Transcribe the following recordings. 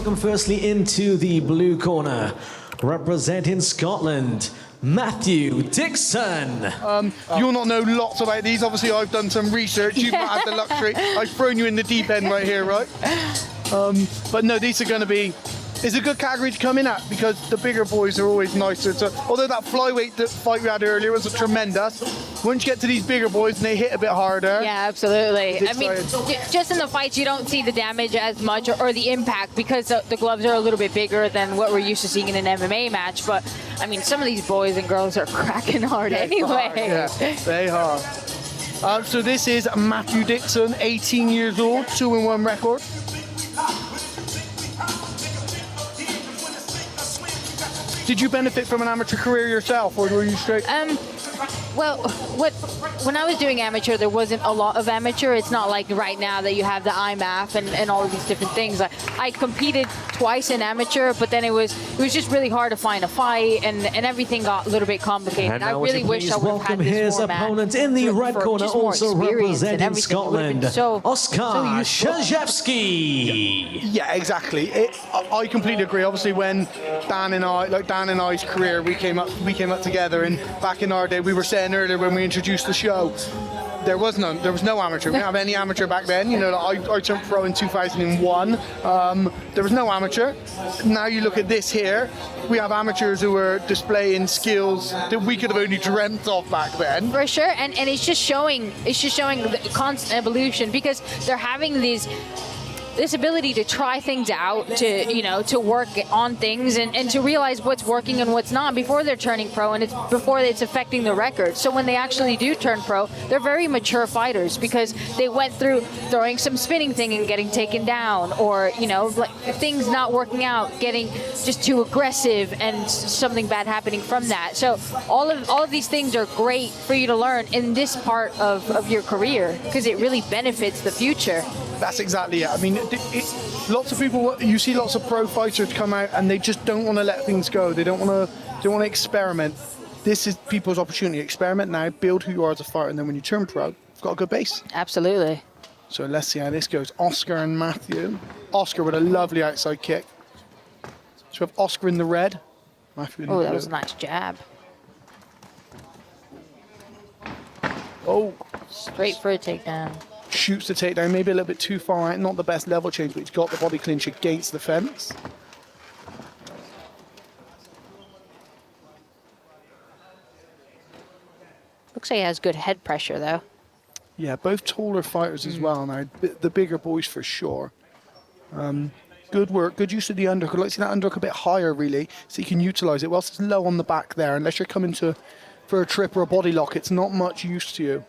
welcome firstly into the blue corner, representing Scotland, Matthew Dixon. You'll not know lots about these. Obviously, I've done some research. You've not had the luxury. I've thrown you in the deep end right here, right? But no, these are going to be... It's a good category to come in at because the bigger boys are always nicer. So, although that flyweight fight we had earlier was tremendous, once you get to these bigger boys and they hit a bit harder... Yeah, absolutely. I mean, just in the fights, you don't see the damage as much or the impact because the gloves are a little bit bigger than what we're used to seeing in an MMA match. But, I mean, some of these boys and girls are cracking hard anyway. Yeah, they are. So this is Matthew Dixon, 18 years old, 2-1 record. Did you benefit from an amateur career yourself, or were you straight? Well, when I was doing amateur, there wasn't a lot of amateur. It's not like right now that you have the EMMAA and all of these different things. I competed twice in amateur, but then it was just really hard to find a fight, and everything got a little bit complicated. And I really wish I would have had this his format opponent in the red corner, also representing Scotland, Oskar Czyzewski. Yeah, exactly. I completely agree. Obviously, when Dan and I's career, we came up together, and back in our day, we were saying earlier when we introduced the show, there was no amateur. We didn't have any amateur back then. You know, I turned pro in 2001. There was no amateur. Now you look at this here, we have amateurs who are displaying skills that we could have only dreamt of back then. For sure, and it's just showing the constant evolution because they're having this ability to try things out, to work on things and to realize what's working and what's not before they're turning pro, and before it's affecting the record. So when they actually do turn pro, they're very mature fighters because they went through throwing some spinning thing and getting taken down, or like things not working out, getting just too aggressive and something bad happening from that. So all of these things are great for you to learn in this part of your career because it really benefits the future. That's exactly it. I mean, lots of people, you see lots of pro fighters come out and they just don't want to let things go. They don't want to experiment. This is people's opportunity. Experiment now, build who you are as a fighter, and then when you turn pro, you've got a good base. Absolutely. So let's see how this goes. Oskar and Matthew. Oskar with a lovely outside kick. So we have Oskar in the red. Matthew in the blue. That was a nice jab. Oh. Straight for a takedown. Shoots the takedown, maybe a little bit too far out. Not the best level change, but he's got the body clinch against the fence. Looks like he has good head pressure, though. Yeah, both taller fighters as well now. The bigger boys for sure. Good work, good use of the underhook. I'd like to see that underhook a bit higher, really, so you can utilize it. Whilst it's low on the back there, unless you're coming for a trip or a body lock, it's not much use to you.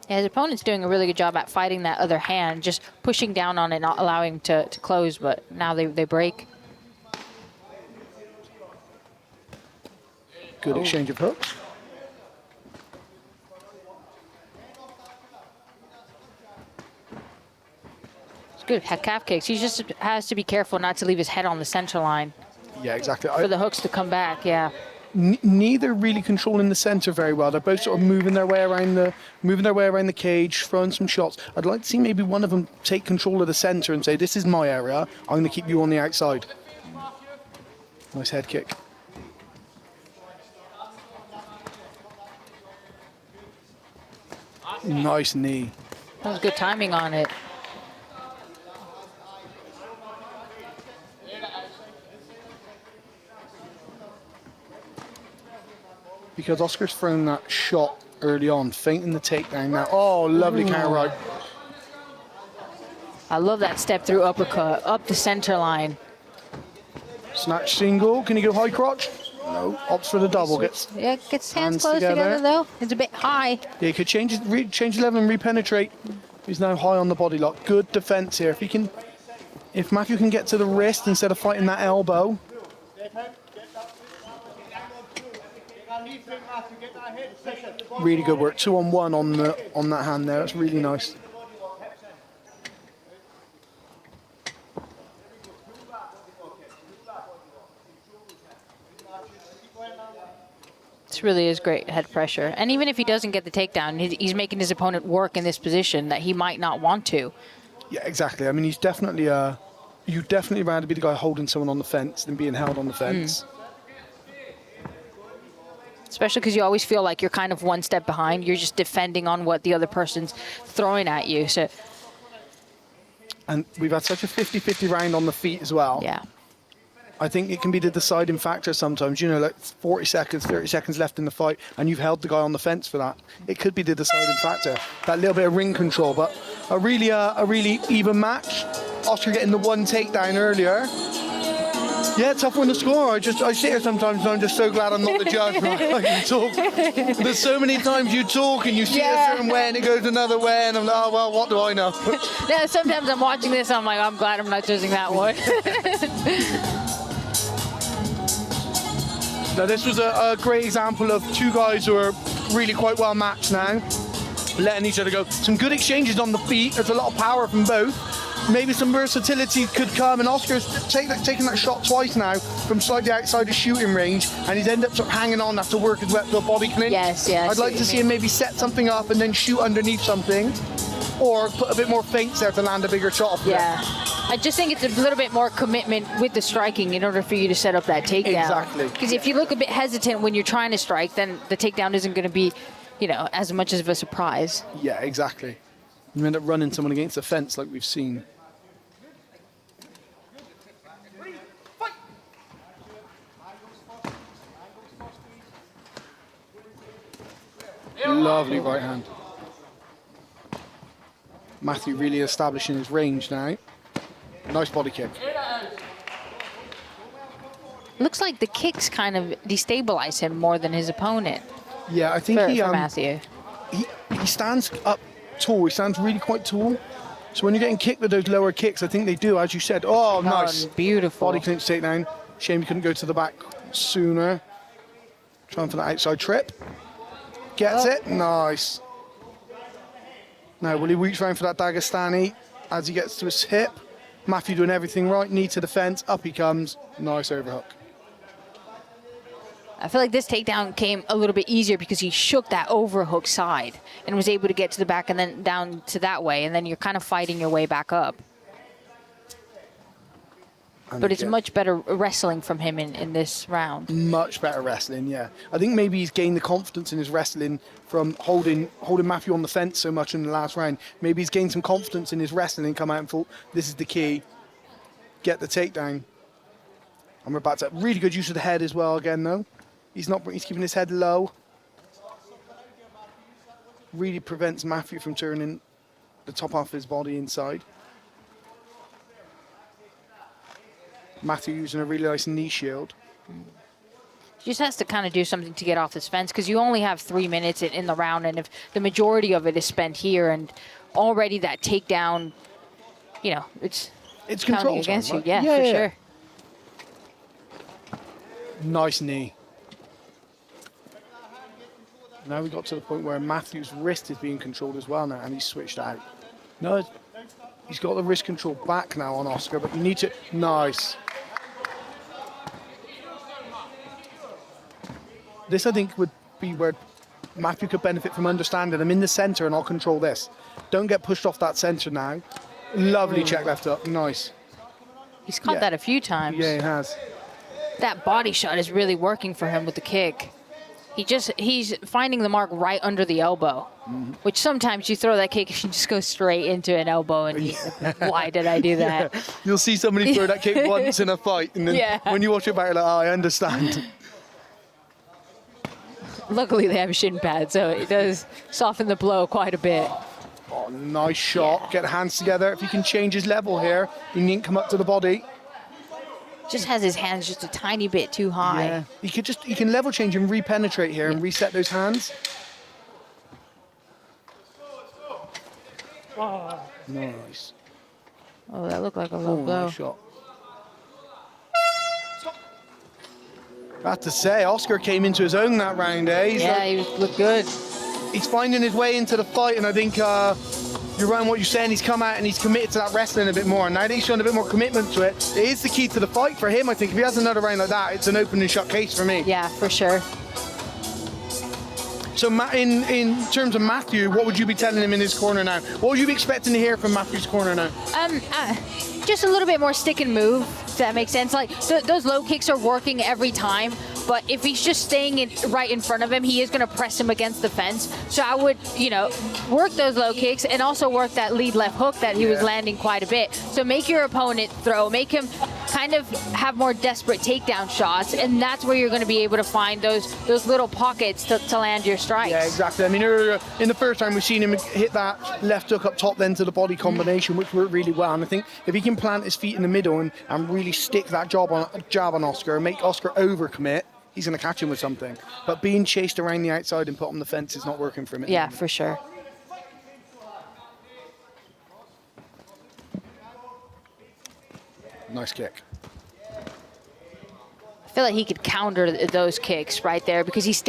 Yeah, his opponent's doing a really good job at fighting that other hand, just pushing down on it, not allowing him to close, but now they break. Good exchange of hooks. It's good, calf kicks. He just has to be careful not to leave his head on the center line. Yeah, exactly. For the hooks to come back, yeah. Neither really controlling the center very well. They're both sort of moving their way around the cage, throwing some shots. I'd like to see maybe one of them take control of the center and say, "This is my area. I'm going to keep you on the outside." Nice head kick. Nice knee. That was good timing on it. Because Oscar's thrown that shot early on, feinting the takedown now. Oh, lovely counter right. I love that step through uppercut, up the center line. Snatch single. Can he go high crotch? No. Opts for the double. Gets his hands close together though. It's a bit high. Yeah, he could change level and re-penetrate. He's now high on the body lock. Good defense here. If Matthew can get to the wrist instead of fighting that elbow. Really good work. 2-on-1 on that hand there. That's really nice. This really is great head pressure. And even if he doesn't get the takedown, he's making his opponent work in this position that he might not want to. Yeah, exactly. I mean, he's definitely You'd definitely rather be the guy holding someone on the fence than being held on the fence. Especially because you always feel like you're kind of one step behind. You're just defending on what the other person's throwing at you. So. And we've had such a 50-50 round on the feet as well. Yeah. I think it can be the deciding factor sometimes. You know, like 40 seconds, 30 seconds left in the fight, and you've held the guy on the fence for that. It could be the deciding factor. That little bit of ring control, but a really even match. Oskar getting the one takedown earlier. Yeah, tough one to score. I sit here sometimes and I'm just so glad I'm not the judge. I can talk. There's so many times you talk and you see it a certain way and it goes another way, and I'm like, oh, well, what do I know? Yeah, sometimes I'm watching this, I'm like, I'm glad I'm not judging that one. Now, this was a great example of two guys who are really quite well matched now, letting each other go. Some good exchanges on the feet. There's a lot of power from both. Maybe some versatility could come, and Oscar's taking that shot twice now from slightly outside the shooting range, and he's ended up sort of hanging on after work his way up to a body clinch. Yes. I'd like to see him maybe set something up and then shoot underneath something, or put a bit more feints there to land a bigger shot off of it. I just think it's a little bit more commitment with the striking in order for you to set up that takedown. Exactly. Because if you look a bit hesitant when you're trying to strike, then the takedown isn't going to be, as much of a surprise. Yeah, exactly. You end up running someone against the fence like we've seen. Lovely right hand. Matthew really establishing his range now. Nice body kick. Looks like the kicks kind of destabilize him more than his opponent. Yeah, I think for Matthew. He stands up tall. He stands really quite tall. So when you're getting kicked with those lower kicks, I think they do, as you said. Oh, nice. Beautiful. Body clinch takedown. Shame you couldn't go to the back sooner. Trying for that outside trip. Gets it. Nice. Now, will he reach around for that Dagestani as he gets to his hip? Matthew doing everything right. Knee to the fence. Up he comes. Nice overhook. I feel like this takedown came a little bit easier because he shook that overhook side and was able to get to the back and then down to that way, and then you're kind of fighting your way back up. And but it's much better wrestling from him in this round. Much better wrestling, yeah. I think maybe he's gained the confidence in his wrestling from holding Matthew on the fence so much in the last round. Maybe he's gained some confidence in his wrestling and come out and thought, this is the key. Get the takedown. And we're about to... Really good use of the head as well again, though. He's keeping his head low. Really prevents Matthew from turning the top half of his body inside. Matthew using a really nice knee shield. He just has to kind of do something to get off this fence because you only have 3 minutes in the round, and if the majority of it is spent here and already that takedown, it's counting against you. Yeah, for sure. Nice knee. Now we got to the point where Matthew's wrist is being controlled as well now, and he's switched out. No, he's got the wrist control back now on Oskar, but you need to... Nice. This, I think, would be where Matthew could benefit from understanding. I'm in the centre and I'll control this. Don't get pushed off that centre now. Lovely check left up. Nice. He's caught that a few times. Yeah, he has. That body shot is really working for him with the kick. He's finding the mark right under the elbow, which sometimes you throw that kick and you just go straight into an elbow, and why did I do that? Yeah. You'll see somebody throw that kick once in a fight, and then when you watch it back, you're like, oh, I understand. Luckily, they have a shin pad, so it does soften the blow quite a bit. Oh, nice shot. Get the hands together. If he can change his level here, he needn't come up to the body. Just has his hands just a tiny bit too high. Yeah. He can level change and re-penetrate here and reset those hands. Nice. Oh, that looked like a low blow. Nice shot. I have to say, Oskar came into his own that round, eh? He looked good. He's finding his way into the fight, and I think you're right in what you're saying. He's come out and he's committed to that wrestling a bit more. Now that he's shown a bit more commitment to it, it is the key to the fight for him, I think. If he has another round like that, it's an open and shut case for me. Yeah, for sure. So in terms of Matthew, what would you be telling him in his corner now? What would you be expecting to hear from Matthew's corner now? just a little bit more stick and move, if that makes sense. Like those low kicks are working every time, but if he's just staying right in front of him, he is going to press him against the fence. So I would, work those low kicks and also work that lead left hook that he was landing quite a bit. So make your opponent throw, make him kind of have more desperate takedown shots, and that's where you're going to be able to find those little pockets to land your strikes. Yeah, exactly. I mean, earlier in the first time we've seen him hit that left hook up top then to the body combination, which worked really well. And I think if he can plant his feet in the middle and really stick that jab on Oskar and make Oskar overcommit, he's going to catch him with something. But being chased around the outside and put on the fence is not working for him. Yeah, for sure. Nice kick. I feel like he could counter those kicks right there because his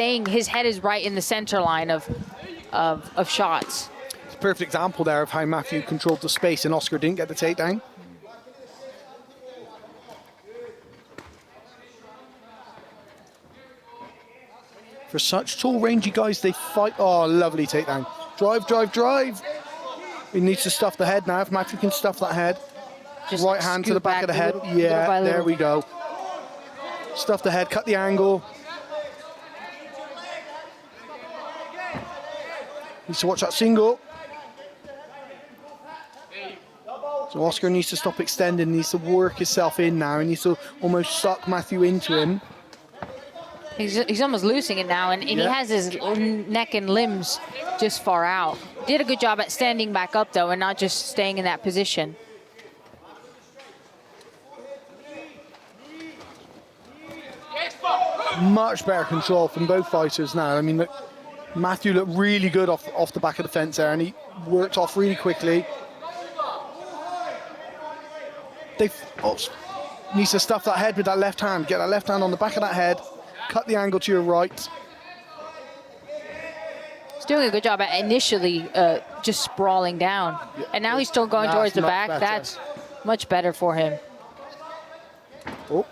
head is right in the center line of shots. It's a perfect example there of how Matthew controlled the space and Oskar didn't get the takedown. For such tall, rangy guys, they fight. Oh, lovely takedown. Drive, drive, drive. He needs to stuff the head now. If Matthew can stuff that head. Just right hand to the back of the head. Yeah, there we go. Stuff the head, cut the angle. Needs to watch that single. So Oskar needs to stop extending, needs to work himself in now. He needs to almost suck Matthew into him. He's almost losing it now, and he has his neck and limbs just far out. Did a good job at standing back up, though, and not just staying in that position. Much better control from both fighters now. I mean, look, Matthew looked really good off the back of the fence there, and he worked off really quickly. Needs to stuff that head with that left hand. Get that left hand on the back of that head. Cut the angle to your right. He's doing a good job at initially just sprawling down. Yeah. And now he's still going towards the back. Better. That's much better for him. Oh.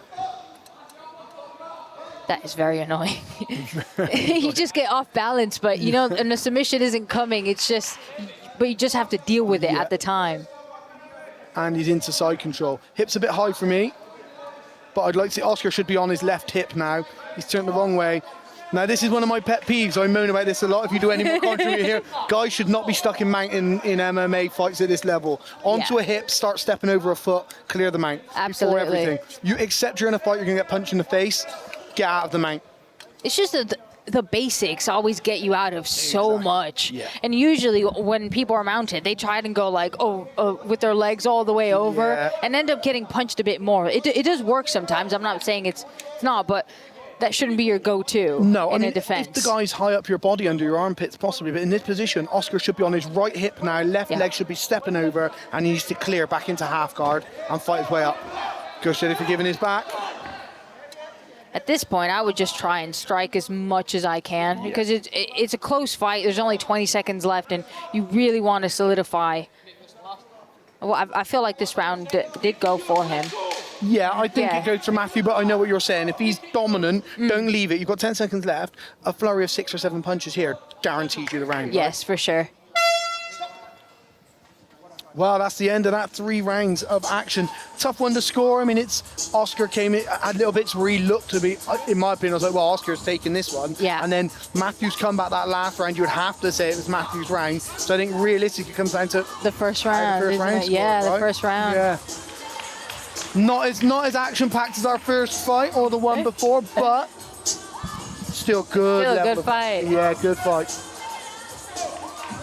That is very annoying. You just get off balance, but and the submission isn't coming. It's just, but you just have to deal with it at the time. And he's into side control. Hip's a bit high for me, but I'd like to see Oskar should be on his left hip now. He's turned the wrong way. Now, this is one of my pet peeves. I moan about this a lot. If you do any more commentary here, guys should not be stuck in mount in MMA fights at this level. Onto a hip, start stepping over a foot, clear the mount. Absolutely. Before everything. Except you're in a fight, you're going to get punched in the face. Get out of the mount. It's just the basics always get you out of so much. Yeah. And usually when people are mounted, they try and go like, with their legs all the way over and end up getting punched a bit more. It does work sometimes. I'm not saying it's not, but that shouldn't be your go-to in a defense. If the guy's high up your body under your armpits, possibly, but in this position, Oskar should be on his right hip now, left leg should be stepping over, and he needs to clear back into half guard and fight his way up. Go steady for giving his back. At this point, I would just try and strike as much as I can because it's a close fight. There's only 20 seconds left, and you really want to solidify. Well, I feel like this round did go for him. Yeah, I think it goes for Matthew, but I know what you're saying. If he's dominant, don't leave it. You've got 10 seconds left. A flurry of 6 or 7 punches here guarantees you the round. Yes, for sure. Well, that's the end of that 3 rounds of action. Tough one to score. I mean, it's Oskar came in, had little bits where he looked to be, in my opinion, I was like, well, Oscar's taking this one. Yeah. And then Matthew's come back that last round. You would have to say it was Matthew's round. So I think realistically it comes down to the first round. The first round. Yeah. Not as action-packed as our first fight or the one before, but still good. Still a good fight. Yeah, good fight.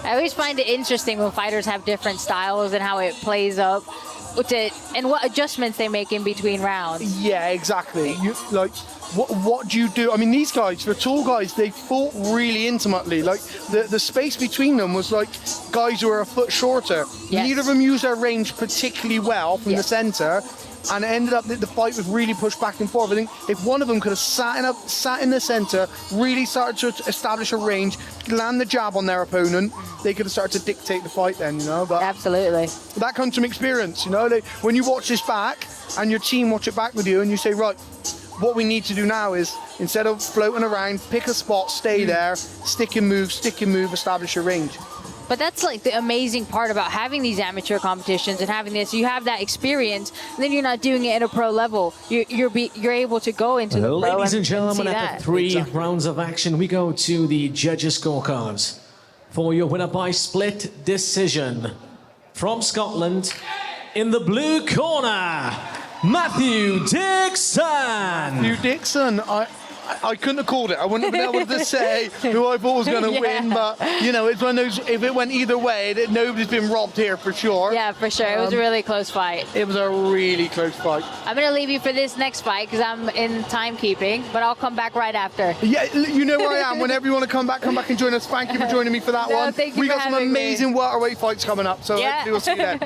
I always find it interesting when fighters have different styles and how it plays up, and what adjustments they make in between rounds. Yeah, exactly. What do you do? I mean, these guys, for tall guys, they fought really intimately. Like the space between them was like guys who are a foot shorter. Yes. Neither of them used their range particularly well from the center. And it ended up that the fight was really pushed back and forth. I think if one of them could have sat in the center, really started to establish a range, land the jab on their opponent, they could have started to dictate the fight then, But absolutely. That comes from experience, When you watch this back and your team watch it back with you and you say, right, what we need to do now is, instead of floating around, pick a spot, stay there, stick and move, establish your range. But that's like the amazing part about having these amateur competitions and having this. You have that experience, and then you're not doing it at a pro level. You're able to go into the pro. Ladies and gentlemen, see after that. 3 rounds of action, we go to the judges' scorecards. For your winner by split decision, from Scotland, in the blue corner, Matthew Dixon. Matthew Dixon, I couldn't have called it. I wouldn't have been able to say who I thought was going to win, but you know, it's one of those. If it went either way, nobody's been robbed here for sure. Yeah, for sure. It was a really close fight. It was a really close fight. I'm going to leave you for this next fight because I'm in timekeeping, but I'll come back right after. Yeah, you know where I am. Whenever you want to come back and join us. Thank you for joining me for that one. Thank you We for got some having me. amazing welterweight fights coming up, so hopefully we'll see you there.